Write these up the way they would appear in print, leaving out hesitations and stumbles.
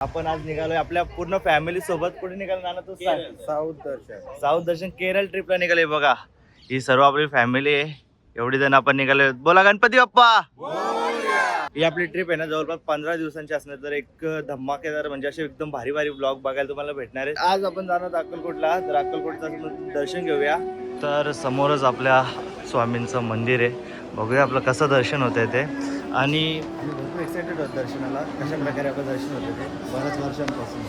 आपण आज निघालोय आपल्या पूर्ण फॅमिली सोबत. कुठे निघालो नाना तू? साऊथ दर्शन केरळ ट्रिपला निघाले बघा. ही सर्व आपली फॅमिली आहे, एवढी जण आपण निघाले. बोला गणपती बाप्पा. ही आपली ट्रिप आहे ना जवळपास 15 दिवसांची असणार. तर एक धमाकेदार म्हणजे असे एकदम भारी भारी ब्लॉग बघायला तुम्हाला भेटणार आहे. आज आपण जाणार अक्कलकोटला, तर अक्कलकोटचं दर्शन घेऊया. तर समोरच आपल्या स्वामींचं मंदिर आहे, बघूया आपलं कसं दर्शन होतंय ते. आणि आम्ही भरपूर एक्सायटेड आहोत दर्शनाला. कशा प्रकारे आपलं दर्शन होतं ते बऱ्याच वर्षांपासून.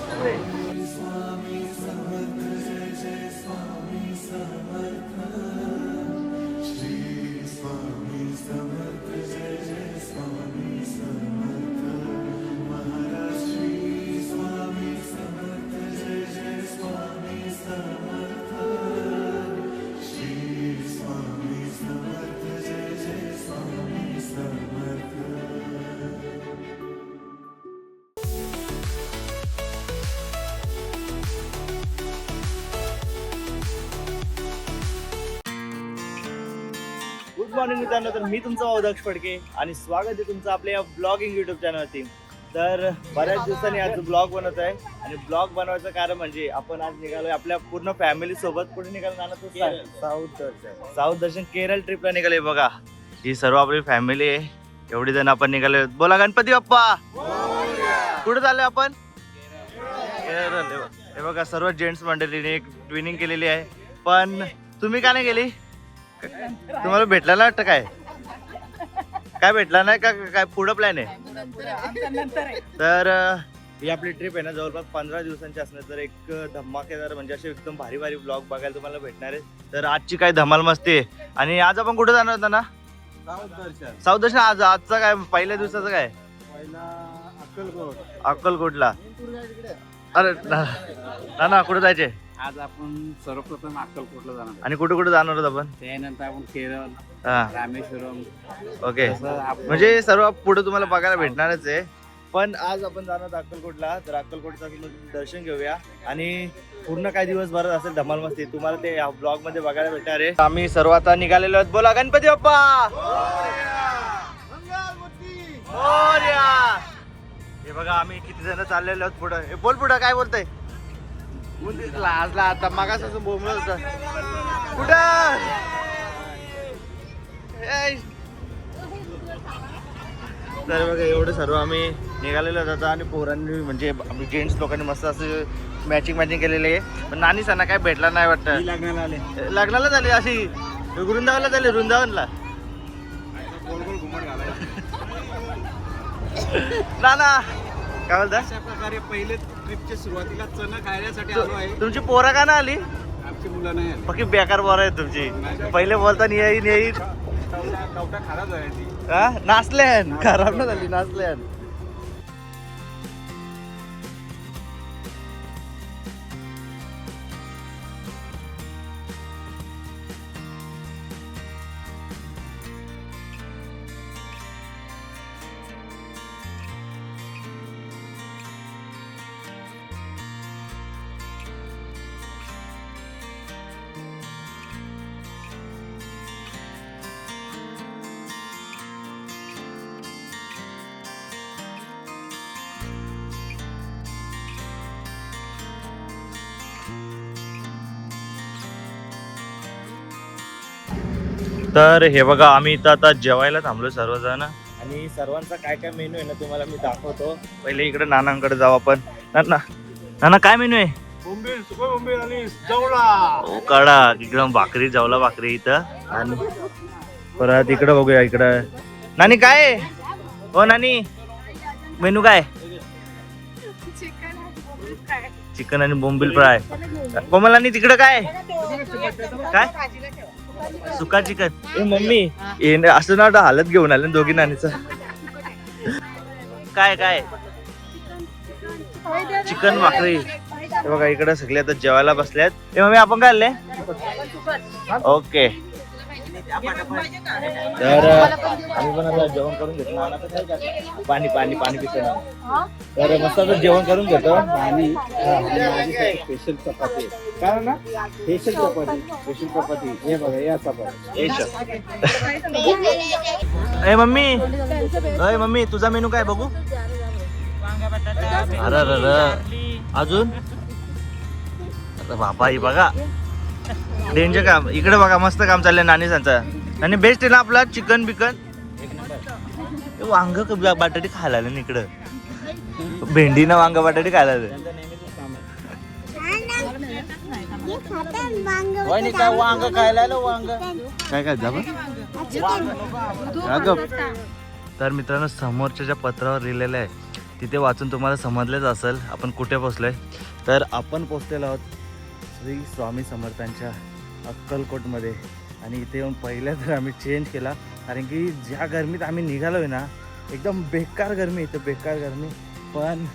गुड मॉर्निंग मित्रांनो, तर मी तुमचा अवधक्ष फडके आणि स्वागत आहे तुमचं आपल्या या ब्लॉगिंग युट्यूब चॅनलवरती. तर बऱ्याच दिवसांनी आज ब्लॉग बनवत आहे आणि ब्लॉग बनवायचं कारण म्हणजे आपण आज निघालोय आपल्या पूर्ण फॅमिली सोबत. कुठे निघालो नाना तू? साऊथ दर्शन केरळ ट्रिपला निघाले बघा. ही सर्व आपली फॅमिली आहे, एवढी जण आपण निघाले. बोला गणपती बाप्पा. कुठे चाललोय आपण? केरळ. हे बघा सर्व जेंट्स मंडळीने एक ट्विनिंग केलेली आहे. पण तुम्ही का नाही गेली? तुम्हाला भेटला ना वाटतं? काय भेटला नाही का? काय पुढं प्लॅन आहे? तर ही आपली ट्रिप आहे ना जवळपास 15 दिवसांची असणार. तर एक धमाकेदार म्हणजे असे एकदम भारी भारी ब्लॉग बघायला तुम्हाला भेटणार आहे. तर आजची काय धमाल मस्ती आहे. आणि आज आपण कुठे जाणार होता ना? साऊथ दर्शन. आजचा काय पहिल्या दिवसाचं काय? अक्कलकोटला. अरे ना कुठे जायचे? आज आपण सर्वप्रथम अक्कलकोटला जाणार. आणि कुठे कुठे जाणार आहोत आपण? त्यानंतर आपण केरळ, रामेश्वरम. ओके, म्हणजे सर्व पुढे तुम्हाला बघायला भेटणारच आहे. पण आज आपण जाणार अक्कलकोटला, तर अक्कलकोटचं दर्शन घेऊया आणि पूर्ण काही दिवसभरात असेल धमाल मस्ती. तुम्हाला ते ब्लॉग मध्ये बघायला भेटणार आहे. आम्ही सर्व आता निघालेलो आहोत. बोला गणपती बाप्पा. हे बघा आम्ही किती जण चाललेलो आहोत पुढं. हे बोल पुढं काय बोलतय? लाजला आता मागास असं बोंबलं होतं. कुठं? तर बघा एवढं सर्व आम्ही निघालेलो होतो आणि पोरांनी म्हणजे आम्ही जेंट्स लोकांनी मस्त असं मॅचिंग केलेली आहे. पण नानी सणा काय भेटला नाही वाटतं. लग्नाला झाली अशी वृंदावनला झाली. वृंदावनला ना काय बोलता? अशा प्रकारे पहिले ट्रिपच्या सुरुवातीला चणा खायसाठी आलो आहे. तुमची पोरं का ना आली? आमची मुलं नाही आली. बाकी बेकार पोरं आहे तुमची. पहिले बोलता येईल कवटा खराब झाली. हा नाचल्यान खराब ना झाली नाचल्यान. तर हे बघा आम्ही इथं आता जेवायला थांबलो सर्वजण आणि सर्वांचा काय काय मेनू आहे ना तुम्हाला मी दाखवतो. पहिले इकडे नानांकडे जाऊ आपण. नाना काय मेनू आहे? बोंबील आणि जवळा. हो काढा एकदम भाकरी जवला भाकरी इथं. आणि परत इकडं बघूया इकडं. नानी काय आहे? हो नानी मेनू काय? चिकन आणि बोंबील फ्राय. कोमल आणि तिकडं काय काय? सुका चिकन. ए मम्मी असं ना हालत घेऊन आले दोघी नानीच. काय काय? चिकन भाकरी. बघा इकडे सगळे आता जेवायला बसल्यात. ए मम्मी आपण काय आले? ओके, तर आम्ही पण आता जेवण करून घेतो. पाणी पाणी पाणी पितो. तर मस्त आता जेवण करून घेतो. आणि स्पेशल चपाती. काय ना स्पेशल चपाती. हे बघा या चपाती. ए मम्मी तुझा मेनू काय बघू? अरे अजून अरे बाबा ही बघा डेंजर काम. इकडे बघा मस्त काम चाललंय नानी सांचा. आणि बेस्ट आहे ना आपला चिकन बिकन. वांग बटाटे खायला आले ना इकडं. भेंडी ना वांग बटाटे खायला आले. वांग खायला वांग काय काय जा तर मित्रांनो समोरच्या ज्या पत्रावर लिहिलेलं आहे तिथे वाचून तुम्हाला समजलेच असेल आपण कुठे पोचलोय. तर आपण पोचलेलो आहोत श्री स्वामी समर्थांच्या अक्कलकोटमध्ये. आणि इथे येऊन पहिल्या तर आम्ही चेंज केला कारण की ज्या गरमीत आम्ही निघालोय ना एकदम बेकार गरमी. इथं बेकार गरमी. पण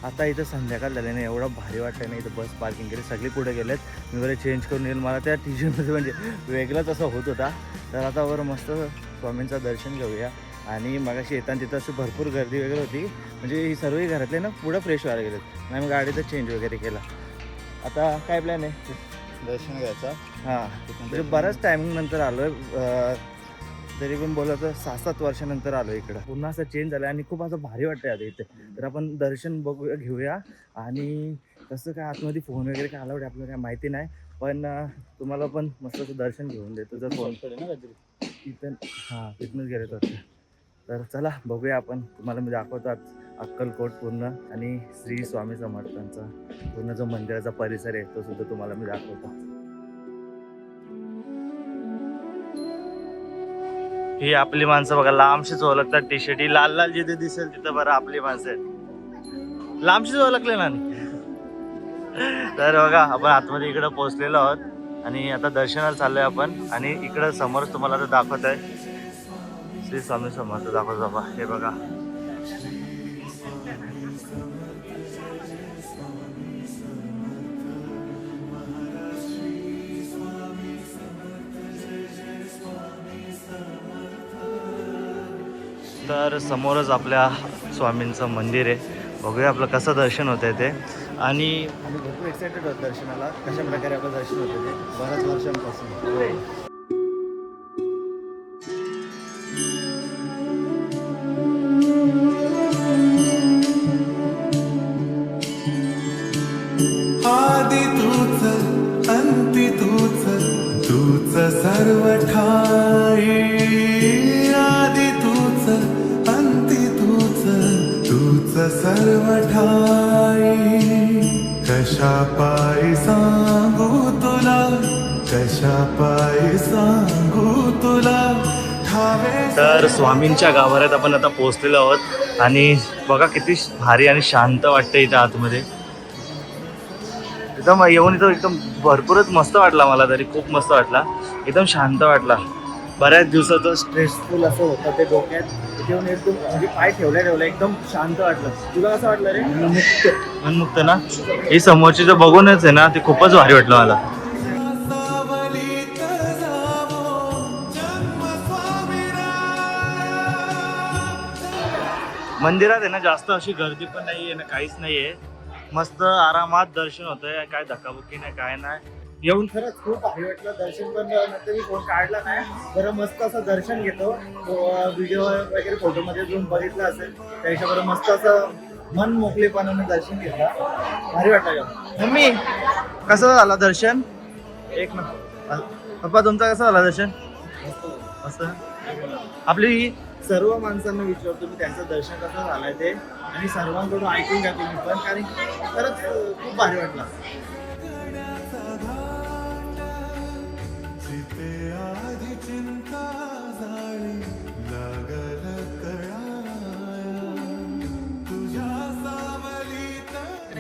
आता इथं संध्याकाळ झाल्याने एवढं भारी वाटतं ना. इथं बस पार्किंग केली सगळी पुढे गेलेत. मी बरं चेंज करून येईल. मला त्या टी शर्टमध्ये म्हणजे वेगळंच असं होत होता. तर आता बरं मस्त स्वामींचं दर्शन घेऊया. आणि मगाशी येताना तिथं अशी भरपूर गर्दी वगैरे होती. म्हणजे ही सर्वही घरातले ना पुढं फ्रेश व्हायला गेलेत. नाही मग गाडीचं चेंज वगैरे केला. आता काय प्लॅन आहे दर्शन घ्यायचा. हां म्हणजे बऱ्याच टायमिंग नंतर आलो आहे. तरी पण बोललं तर 6-7 वर्षानंतर आलो इकडं. पुन्हा असं चेंज झालं आणि खूप असं भारी वाटतं आता इथे. तर आपण दर्शन बघूया घेऊया. आणि कसं काय आतमध्ये फोन वगैरे काय अलाउड आहे आपल्याला काय माहिती नाही. पण तुम्हाला पण मस्त असं दर्शन घेऊन देतो जर फोन तिथं. हां तिथूनच गेले तर. तर चला बघूया आपण. तुम्हाला मी दाखवतात अक्कलकोट पूर्ण आणि श्री स्वामी समर्थांचा पूर्ण जो मंदिराचा परिसर आहे तो सुद्धा तुम्हाला मी दाखवतो. ही आपली माणसं बघा लांबशीच ओळखतात. टी शर्ट ही लाल लाल जिथे दिसेल तिथं बरं आपली माणसं आहेत. लांबशीच ओळखले ना. तर बघा आपण आतमध्ये इकडं पोहोचलेलो आहोत आणि आता दर्शनाला चाललोय आपण. आणि इकडं समोरच तुम्हाला आता दाखवत आहे श्री स्वामी समर्थ दाखवत बाबा. हे बघा तर समोरच आपल्या स्वामींचं मंदिर आहे. बघूया आपलं कसं दर्शन होतंय ते. आणि आम्ही भरपूर एक्सायटेड आहोत दर्शनाला. कशा प्रकारे आपलं दर्शन होतं ते बऱ्याच वर्षांपासून. आदि तूच अंती तूच तूच सर्व ठाई. आदि तूच अंती तूच तूच सर्व ठाई. कशा पायी सांगू तुला कशा पायी सांगू तुला ठावे. तर स्वामींच्या गाभाऱ्यात आपण आता पोहोचलेलो आहोत. आणि बघा किती भारी आणि शांत वाटतं इथं आतमध्ये. एकदम येऊन इथं एकदम भरपूरच मस्त वाटला. मला तरी खूप मस्त वाटला. एकदम शांत वाटला. बऱ्याच दिवसाचं स्ट्रेसफुल असं होतं ते डोक्यात. इथे येऊन एकदम म्हणजे पाय ठेवल्या एकदम शांत वाटलं. तुला कसं वाटलं रे? मनमुक्त ना. ही समोरची जर बघूनच आहे ना ते खूपच भारी वाटलं मला. मंदिरात आहे ना जास्त अशी गर्दी पण नाही आहे ना काहीच नाही आहे. मस्त आरामात दर्शन होतंय. काय धक्काबुक्की नाही काय नाही. येऊन खरंच खूप भारी वाटलं. दर्शन पण नंतर मी फोन काढला नाही. बरं मस्त असं दर्शन घेतो. व्हिडिओ वगैरे फोटोमध्ये जो बघितलं असेल त्या हिशोबाने मस्त असं मन मोकळेपणाने दर्शन घेतलं. भारी वाटलं. मम्मी कसं झालं दर्शन? एक ना पप्पा तुमचं कसं झालं दर्शन? मस्त. आपली सर्व माणसांना विचारतो मी त्यांचं दर्शन कसं झालंय ते. आणि सर्वांकडून ऐकून घ्या तुम्ही पण कारण खरंच खूप भारी वाटलं.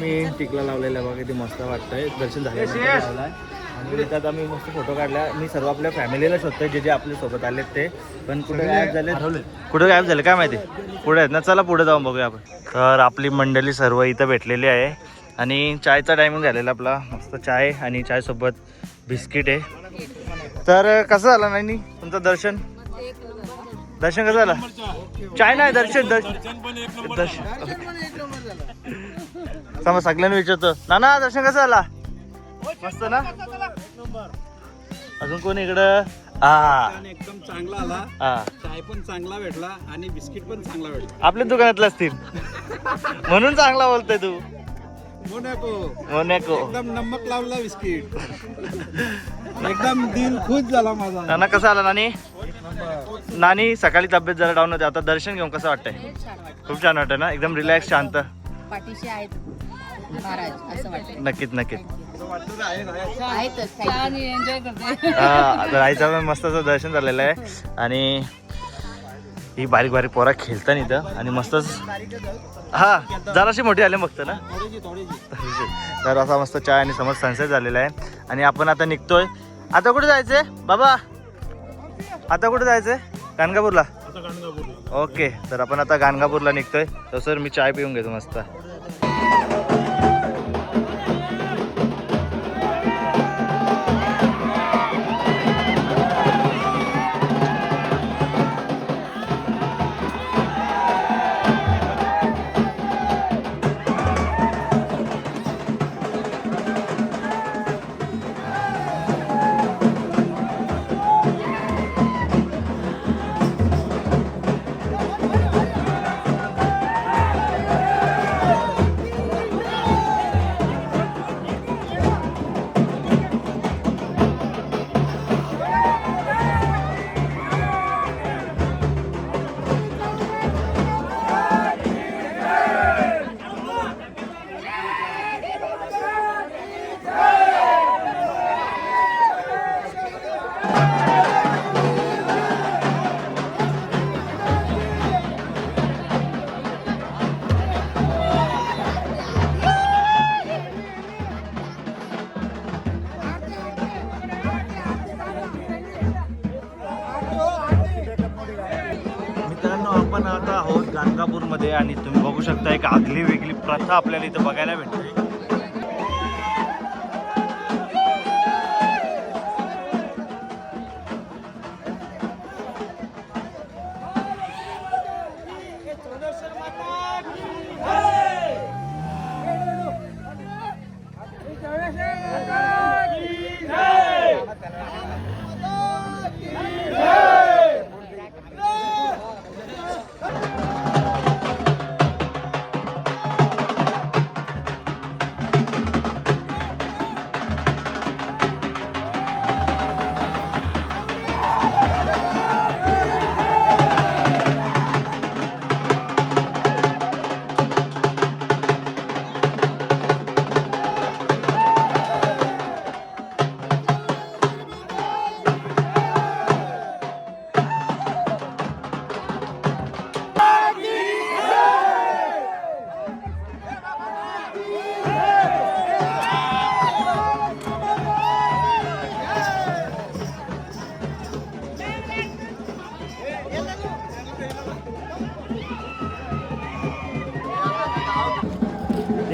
मी टिकला लावलेला बघा किती मस्त वाटतंय. दर्शन झालं आणि त्यात आम्ही मस्त फोटो काढला. मी सर्व आपल्या फॅमिलीला शोधतोय जे जे आपल्या सोबत आलेत ते. पण कुठे गायब झाले कुठे गायब झाले काय माहिती. पुढे आहेत ना. चला पुढे जाऊन बघूया आपण. तर आपली मंडळी सर्व इथं भेटलेली आहे. आणि चायचा टायमिंग झालेला आपला. मस्त चाय आणि चायसोबत बिस्किट आहे. तर कसं झालं नाही तुमचं दर्शन? दर्शन कसं झालं? चाय नाही दर्शन दर्शन समज सगळ्यांना विचारतो ना दर्शन कसं झाला? मस्त ना. अजून कोण इकडं हा एकदम चांगला आला. हा चाय पण चांगला भेटला आणि बिस्किट पण चांगला भेटला. आपल्या दुकानातलं असतील म्हणून चांगला बोलतोय तू. मोनॅको मोनॅको एकदम नमक लावला बिस्किट. एकदम दिल खुश झाला माझा. नाना कसा आला नानी? नानी सकाळी तब्येत जरा डाऊन होती, आता दर्शन घेऊन कसं वाटतंय? खूप छान वाटतंय ना, एकदम रिलॅक्स शांत. पाठीशी आहेत महाराज असं वाटतं. नक्कीच नक्कीच. आहेतच आणि एन्जॉय करते. आता आईचं पण मस्त असं दर्शन झालेलं आहे आणि ही बारीक बारीक पोरा खेळतात इथं आणि मस्तच. हा जराशी मोठी आले बघतं ना. तर असा मस्त चाय आणि समोर सनसेट झालेला आहे आणि आपण आता निघतोय. आता कुठे जायचंय बाबा? आता कुठे जायचंय? गाणगापूरला. ओके, तर आपण आता गाणगापूरला निघतोय. तसं मी चाय पिऊन घेतो मस्त. मित्रांनो, आपण आता आहोत गाणगापूरमध्ये आणि तुम्ही बघू शकता एक आगली वेगळी प्रथा आपल्याला इथं बघायला भेटते.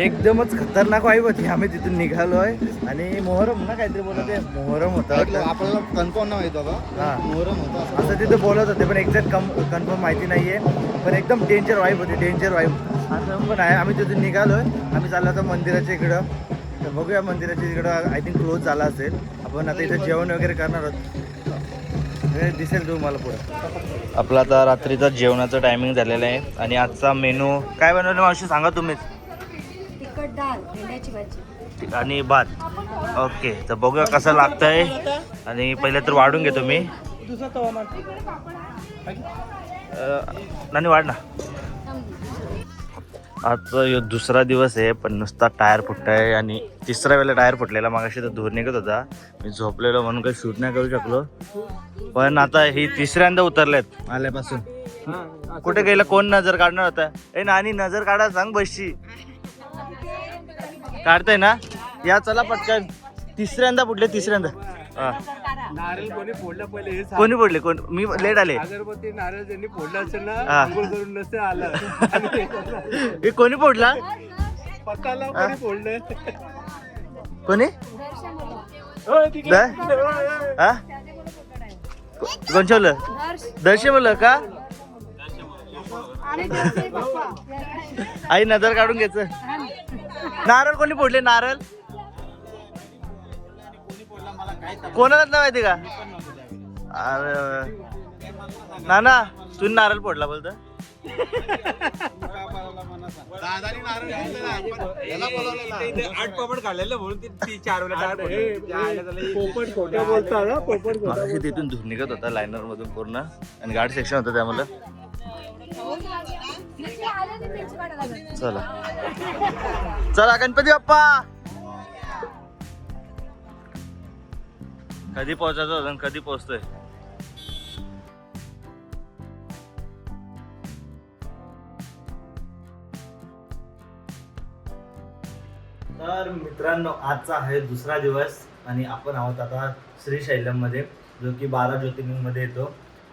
एकदमच खतरनाक वाईब होती. आम्ही तिथून निघालोय आणि मोहरम ना काहीतरी बोलत आहे. मोहरम होतं आपल्याला कन्फर्म नाही माहित बाबा. हा मोहरम होता असं तिथं बोलत होते, पण एक्झॅक्ट कन्फर्म माहिती नाहीये. पण एकदम डेंजर वाईब होती, डेंजर वाईब असं पण आहे. आम्ही तिथून निघालोय, आम्ही चाललो होतो मंदिराच्या इकडं. तर बघूया मंदिराच्या इकडं आय थिंक क्लोज झाला असेल. आपण आता इथं जेवण वगैरे करणार आहोत, दिसेल तुम्हाला पुढं. आपलं आता रात्रीचा जेवणाचं टायमिंग झालेलं आहे आणि आजचा मेनू काय बनवलं मावशी सांगा तुम्हीच. तिखट डाळ, भेंड्याची भाजी आणि भात. ओके, तर बघूया कसं लागतंय. आणि पहिले तर वाढून घेतो मी. नाही वाढ ना. आजचा दुसरा दिवस आहे पण नुसता टायर फुटताय आणि तिसरा वेळेला टायर फुटलेला. मागाशी तर धूर निघत होता, मी झोपलेलो म्हणून काही शूट नाही करू शकलो. पण आता ही तिसऱ्यांदा उतरलेत आल्यापासून. कुठे गेलं? कोण नजर काढणार होता? ए नानी नजर काढा सांग. बसची काढताय ना? या चला पटकन. तिसऱ्यांदा फुटले, तिसऱ्यांदा. नारळ कोणी फोडला पहिले हे सांग. कोणी फोडले? कोण? मी लेट आले. अगरबत्ती नारळ ज्यांनी फोडला असेल ना, हा. अंघोळ करून नसेल आलं. हे कोणी फोडला? पत्ताला कोणी फोडलं? कोणी? हा? कोण ठेवलं? दर्शन बोललं का? आई नजर काढून घ्यायचं. नारळ कोणी फोडले? नारळ कोणालाच नाही माहिती का? अरे नाना तू नारळ फोडला बोलत मगाशी तिथून धूर निघत होता लायनर मधून पूर्ण आणि गार्ड सेक्शन होतं त्यामुळे चला चला गणपती बाप्पा कधी पोहोचायचं होतं आणि कधी पोहोचतोय. तर मित्रांनो आजचा आहे दुसरा दिवस आणि आपण आहोत आता श्रीशैलम मध्ये जो की 12 ज्योतिर्लिंगमध्ये येतो.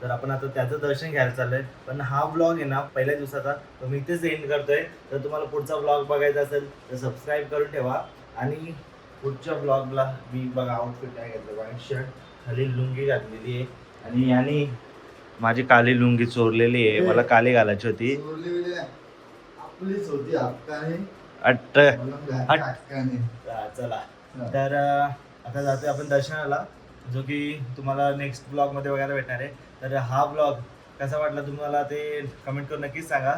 तर आपण आता त्याचं दर्शन घ्यायला चाललंय. पण हा ब्लॉग आहे ना पहिल्या दिवसाचा तो मी इथेच एंड करतोय. तर तुम्हाला पुढचा ब्लॉग बघायचा असेल तर सबस्क्राईब करून ठेवा. आणि पुढच्या ब्लॉगला मी बघा आउटफिट काय घेतलं व्हाईट शर्ट खाली लुंगी घातलेली आहे आणि याने माझी काली लुंगी चोरलेली आहे. मला काली घालायची होती. आपलीच होती चला तर आता जातोय आपण दर्शनाला जो की तुम्हाला नेक्स्ट ब्लॉग मध्ये वगैरे भेटणार आहे. तर हा ब्लॉग कसा वाटला तुम्हाला ते कमेंट करून नक्कीच सांगा.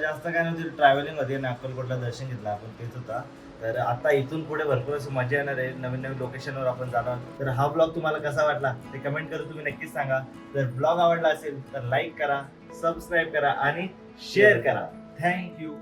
जास्त काय नव्हती ट्रॅव्हलिंग होती आणि अक्कलकोटला दर्शन घेतलं आपण तेच होता. तर आता इथून पुढे भरपूर असं मजा येणार आहे. नवीन नवीन लोकेशनवर आपण जाणार. तर हा ब्लॉग तुम्हाला कसा वाटला ते कमेंट करून तुम्ही नक्कीच सांगा. जर ब्लॉग आवडला असेल तर लाईक करा, सबस्क्राईब करा आणि शेअर करा. थँक्यू.